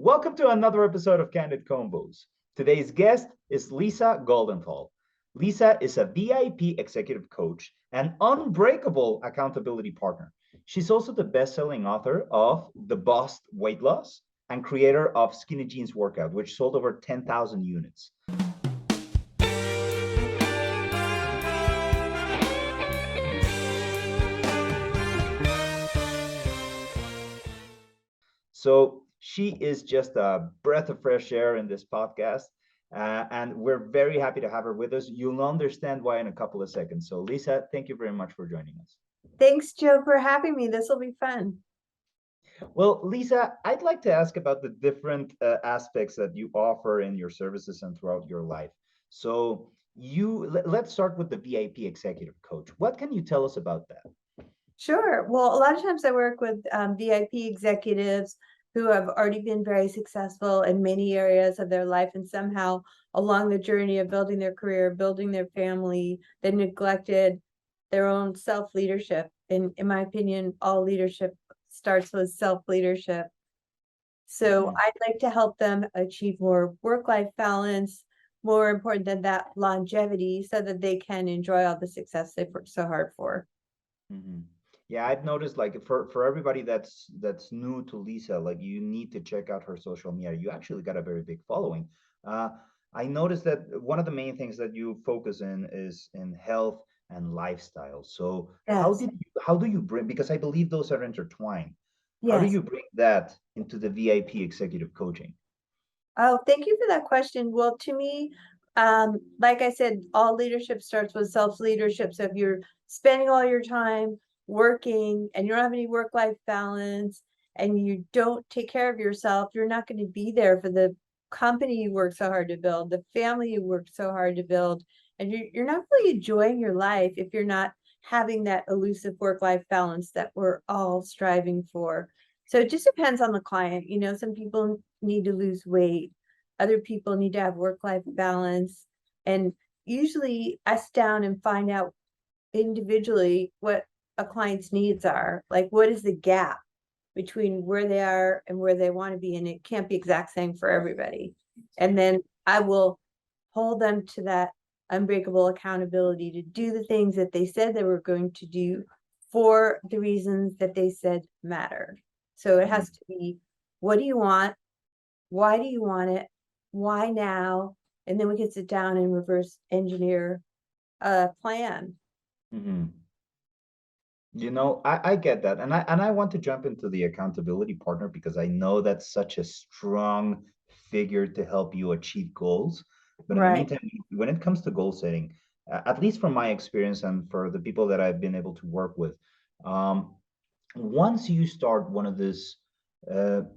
Welcome to another episode of Candid Convos. Today's guest is Lisa Goldenthal. Lisa is a VIP executive coach and unbreakable accountability partner. She's also the best-selling author of The Boss Weight Loss and creator of Skinny Jeans Workout, which sold over 10,000 units. So she is just a breath of fresh air in this podcast. And we're very happy to have her with us. You'll understand why in a couple of seconds. So Lisa, thank you very much for joining us. Thanks, Joe, for having me. This will be fun. Well, Lisa, I'd like to ask about the different aspects that you offer in your services and throughout your life. So let's start with the VIP executive coach. What can you tell us about that? Sure. Well, a lot of times I work with VIP executives who have already been very successful in many areas of their life, and somehow along the journey of building their career, building their family, they neglected their own self-leadership. And in my opinion, all leadership starts with self-leadership. So I'd like to help them achieve more work-life balance, more important than that, longevity, so that they can enjoy all the success they've worked so hard for. Mm-hmm. Yeah, I've noticed like for everybody that's new to Lisa, like you need to check out her social media. You actually got a very big following. Uh, I noticed that one of the main things that you focus in is in health and lifestyle. So Yes. how do you bring, because I believe those are intertwined. How do Yes. you bring that into the VIP executive coaching? Oh, thank you for that question. Well, to me, like I said, all leadership starts with self-leadership. So if you're spending all your time working and you don't have any work-life balance and you don't take care of yourself, you're not going to be there for the company you work so hard to build, the family you work so hard to build, and you're not really enjoying your life if you're not having that elusive work-life balance that we're all striving for. So it just depends on the client. You know, some people need to lose weight. Other people need to have work-life balance. And usually I sit down and find out individually what a client's needs are. Like, what is the gap between where they are and where they want to be? And it can't be exact same for everybody. And then I will hold them to that unbreakable accountability to do the things that they said they were going to do for the reasons that they said mattered. So it has to be, what do you want? Why do you want it? Why now? And then we can sit down and reverse engineer a plan. Mm-hmm. You know, I get that. And I want to jump into the accountability partner because I know that's such a strong figure to help you achieve goals. But in the Right. meantime, when it comes to goal setting, at least from my experience and for the people that I've been able to work with, um, once you start one of this,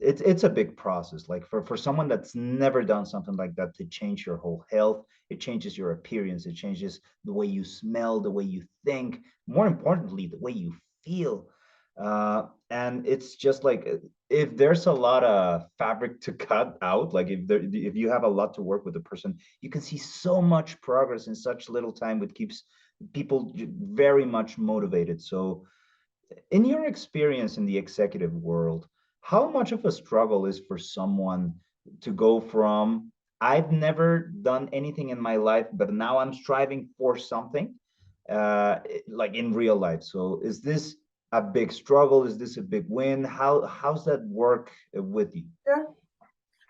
it's a big process. Like for someone that's never done something like that, to change your whole health, it changes your appearance, it changes the way you smell, the way you think, more importantly, the way you feel. And it's just like if there's a lot of fabric to cut out, like if you have a lot to work with a person, you can see so much progress in such little time, which keeps people very much motivated. So in your experience in the executive world, how much of a struggle is for someone to go from, I've never done anything in my life, but now I'm striving for something, like in real life? So is this a big struggle? Is this a big win? How's that work with you? Sure.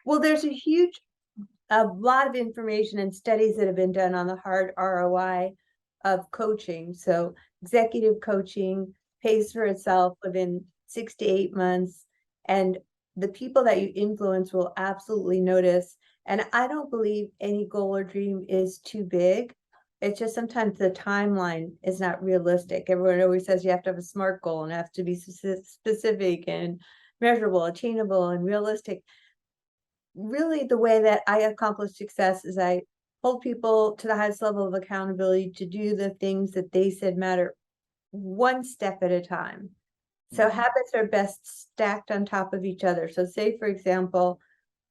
Well, there's a lot of information and studies that have been done on the hard ROI of coaching. So executive coaching pays for itself within 6 to 8 months. And the people that you influence will absolutely notice. And I don't believe any goal or dream is too big. It's just sometimes the timeline is not realistic. Everyone always says you have to have a SMART goal and it has to be specific and measurable, attainable, and realistic. Really, the way that I accomplish success is I hold people to the highest level of accountability to do the things that they said matter, one step at a time. So Mhm. habits are best stacked on top of each other. So say, for example,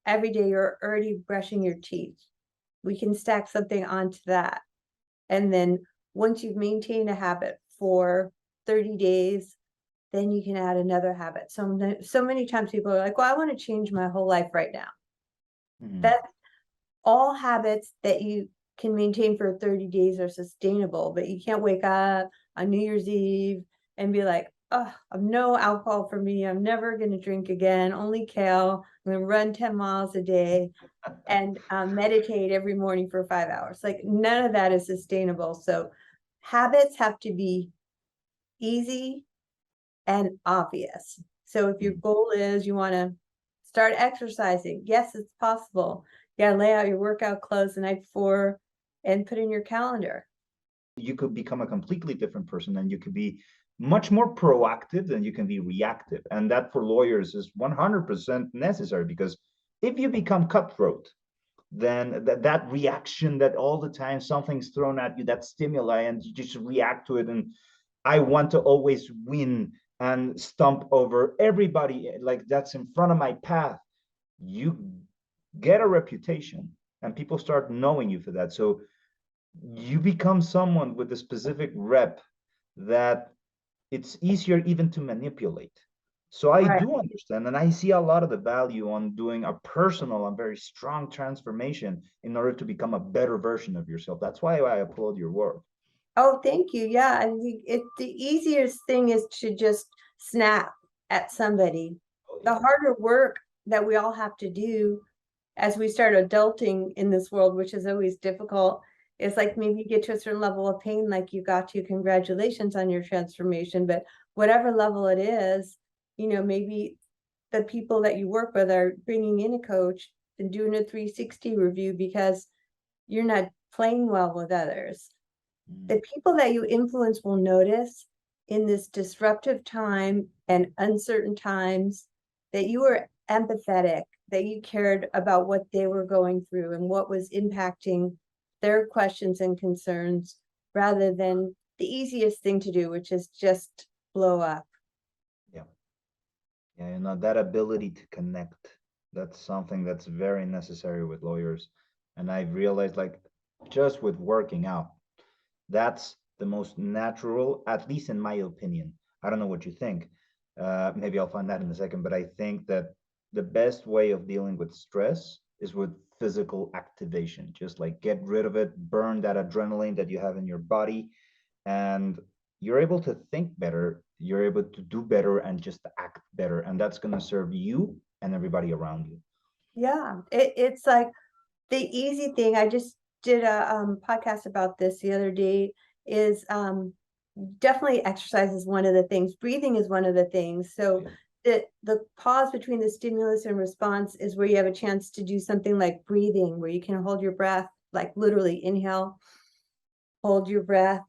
every day you're already brushing your teeth. We can stack something onto that. And then once you've maintained a habit for 30 days, then you can add another habit. So many times people are like, well, I want to change my whole life right now. Mhm. That's all habits that you can maintain for 30 days are sustainable, but you can't wake up on New Year's Eve and be like, oh, no alcohol for me. I'm never going to drink again, only kale. I'm going to run 10 miles a day and meditate every morning for 5 hours. Like none of that is sustainable. So habits have to be easy and obvious. So if your Mhm. goal is you want to start exercising, yes, it's possible. You gotta lay out your workout clothes the night before and put in your calendar. You could become a completely different person, and you could be much more proactive than you can be reactive. And that for lawyers is 100% necessary, because if you become cutthroat, then that reaction, that all the time something's thrown at you, that stimuli, and you just react to it. And I want to always win and stomp over everybody like that's in front of my path. You get a reputation, and people start knowing you for that. So you become someone with a specific rep that it's easier even to manipulate. So I Right. do understand, and I see a lot of the value on doing a personal and very strong transformation in order to become a better version of yourself. That's why I applaud your work. Oh, thank you. Yeah, I think the easiest thing is to just snap at somebody. Oh The yeah. harder work that we all have to do as we start adulting in this world, which is always difficult, is like maybe you get to a certain level of pain, like you got to, congratulations on your transformation. But whatever level it is, maybe the people that you work with are bringing in a coach and doing a 360 review because you're not playing well with others. Mm. The people that you influence will notice in this disruptive time and uncertain times that you were empathetic, that you cared about what they were going through and what was impacting their questions and concerns, rather than the easiest thing to do, which is just blow up. Yeah. Yeah, that ability to connect, that's something that's very necessary with lawyers. And I've realized, like, just with working out, that's the most natural, at least in my opinion. I don't know what you think. Maybe I'll find that in a second, but I think that the best way of dealing with stress is with physical activation. Just like get rid of it, burn that adrenaline that you have in your body, and you're able to think better, you're able to do better, and just act better. And that's going to serve you and everybody around you. Yeah, it's like the easy thing. I just did a podcast about this the other day. Is definitely exercise is one of the things. Breathing is one of the things. So Yeah. the pause between the stimulus and response is where you have a chance to do something like breathing, where you can hold your breath, like literally inhale, hold your breath,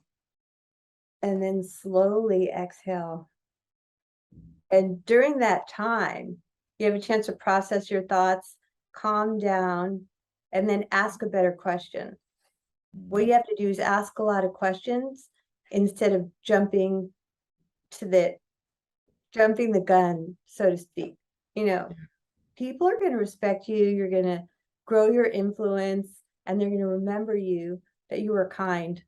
and then slowly exhale. And during that time, you have a chance to process your thoughts, calm down, and then ask a better question. What Mm. you have to do is ask a lot of questions instead of to the jumping the gun, so to speak. You know, Yeah. people are going to respect you. You're going to grow your influence, and they're going to remember you that you were kind.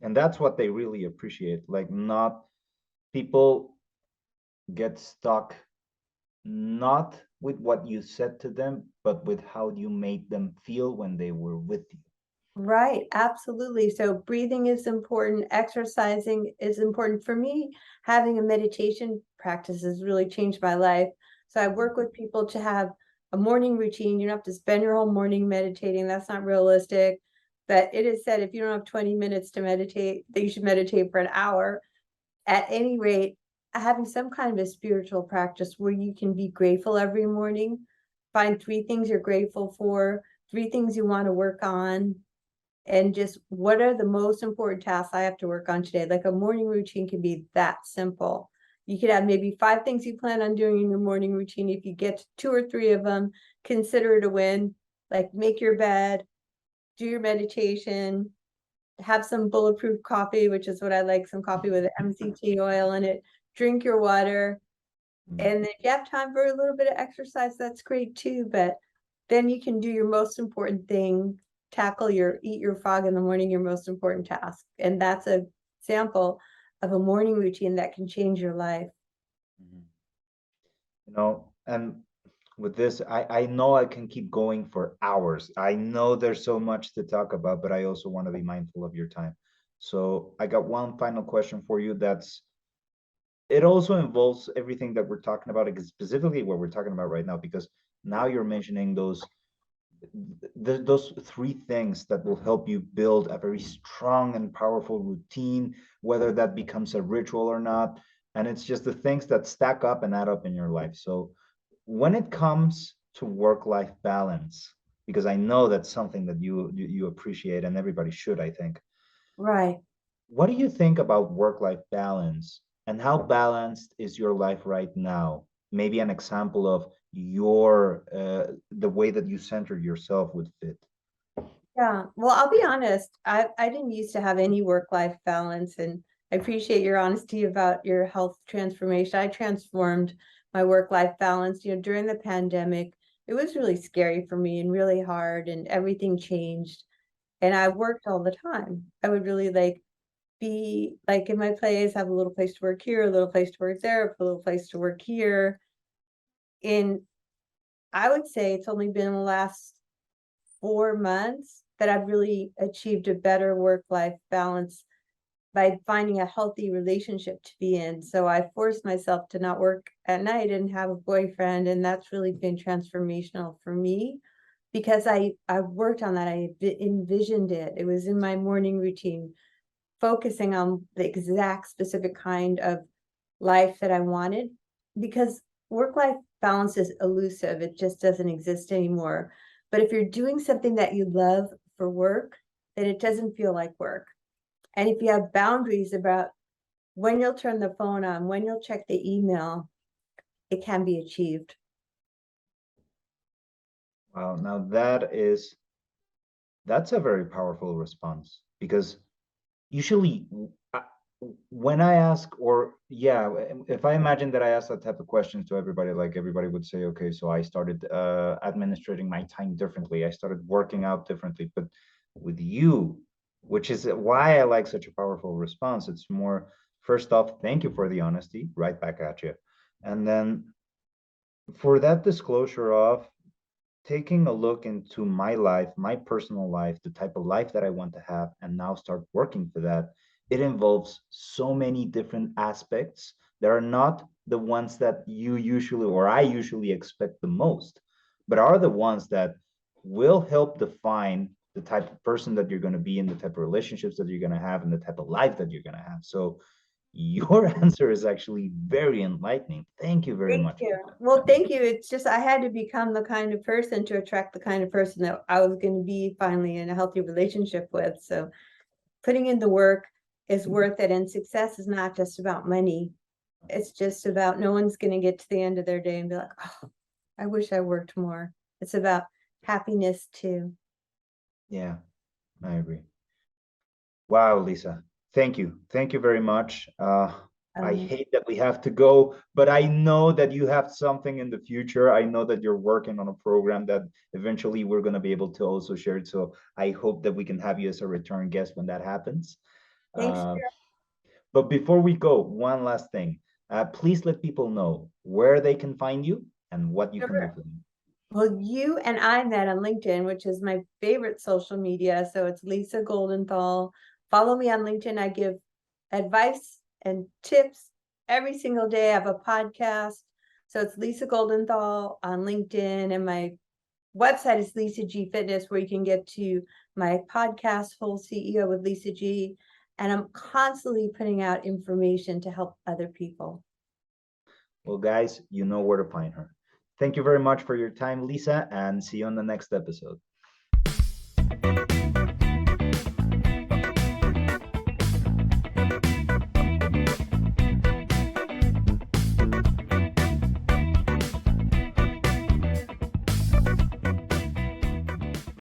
And that's what they really appreciate. Like, not people get stuck not with what you said to them, but with how you made them feel when they were with you. Right, absolutely. So breathing is important, exercising is important. For me, having a meditation practice has really changed my life. So I work with people to have a morning routine. You don't have to spend your whole morning meditating. That's not realistic. But it is said if you don't have 20 minutes to meditate, that you should meditate for an hour. At any rate, having some kind of a spiritual practice where you can be grateful every morning, find 3 things you're grateful for, 3 things you want to work on, and just what are the most important tasks I have to work on today. Like a morning routine can be that simple. You could have maybe 5 things you plan on doing in your morning routine. If you get to 2 or 3 of them, consider it a win. Like make your bed, do your meditation, have some bulletproof coffee, which is what I like, some coffee with MCT oil in it, drink your water. Mm. And if you have time for a little bit of exercise, that's great too. But then you can do your most important thing, eat your frog in the morning, your most important task. And that's a example of a morning routine that can change your life. Mhm. And with this, I know I can keep going for hours. I know there's so much to talk about, but I also want to be mindful of your time. So I got one final question for you. It also involves everything that we're talking about, specifically what we're talking about right now, because now you're mentioning those three things that will help you build a very strong and powerful routine, whether that becomes a ritual or not. And it's just the things that stack up and add up in your life. So when it comes to work-life balance, because I know that's something that you appreciate and everybody should, I think. Right. What do you think about work-life balance and how balanced is your life right now? Maybe an example of the way that you center yourself would fit. Yeah. Well, I'll be honest. I didn't used to have any work-life balance, and I appreciate your honesty about your health transformation. I transformed my work-life balance, during the pandemic. It was really scary for me and really hard, and everything changed. And I worked all the time. I would really be like in my place, have a little place to work here, a little place to work there, a little place to work here. And I would say it's only been the last 4 months that I've really achieved a better work-life balance by finding a healthy relationship to be in. So I forced myself to not work at night and have a boyfriend, and that's really been transformational for me because I worked on that. I envisioned it. It was in my morning routine, focusing on the exact specific kind of life that I wanted, because work-life balance is elusive. It just doesn't exist anymore. But if you're doing something that you love for work, then it doesn't feel like work. And if you have boundaries about when you'll turn the phone on, when you'll check the email, it can be achieved. Wow, now that's a very powerful response because usually when I ask, or yeah, if I imagine that I ask that type of questions to everybody, like everybody would say, okay, so I started administrating my time differently. I started working out differently. But with you, which is why I like such a powerful response, it's more, first off, thank you for the honesty, right back at you. And then for that disclosure of taking a look into my life, my personal life, the type of life that I want to have, and now start working for that. It involves so many different aspects that are not the ones that you usually or I usually expect the most, but are the ones that will help define the type of person that you're going to be and the type of relationships that you're going to have and the type of life that you're going to have. So your answer is actually very enlightening. Thank you very Thank much. you. Well, thank you. It's just I had to become the kind of person to attract the kind of person that I was going to be finally in a healthy relationship with. So putting in the work is worth it. And success is not just about money. It's just about no one's going to get to the end of their day and be like, oh, I wish I worked more. It's about happiness too. Yeah, I agree. Wow, Lisa. Thank you. Thank you very much. I Um, hate that we have to go, but I know that you have something in the future. I know that you're working on a program that eventually we're going to be able to also share it. So I hope that we can have you as a return guest when that happens. Thanks. Uh, but before we go, one last thing. Please let people know where they can find you and what you can do for them. Well, you and I met on LinkedIn, which is my favorite social media. So it's Lisa Goldenthal. Follow me on LinkedIn. I give advice and tips every single day. I have a podcast. So it's Lisa Goldenthal on LinkedIn. And my website is Lisa G Fitness, where you can get to my podcast, Whole CEO with Lisa G. And I'm constantly putting out information to help other people. Well, guys, you know where to find her. Thank you very much for your time, Lisa, and see you on the next episode.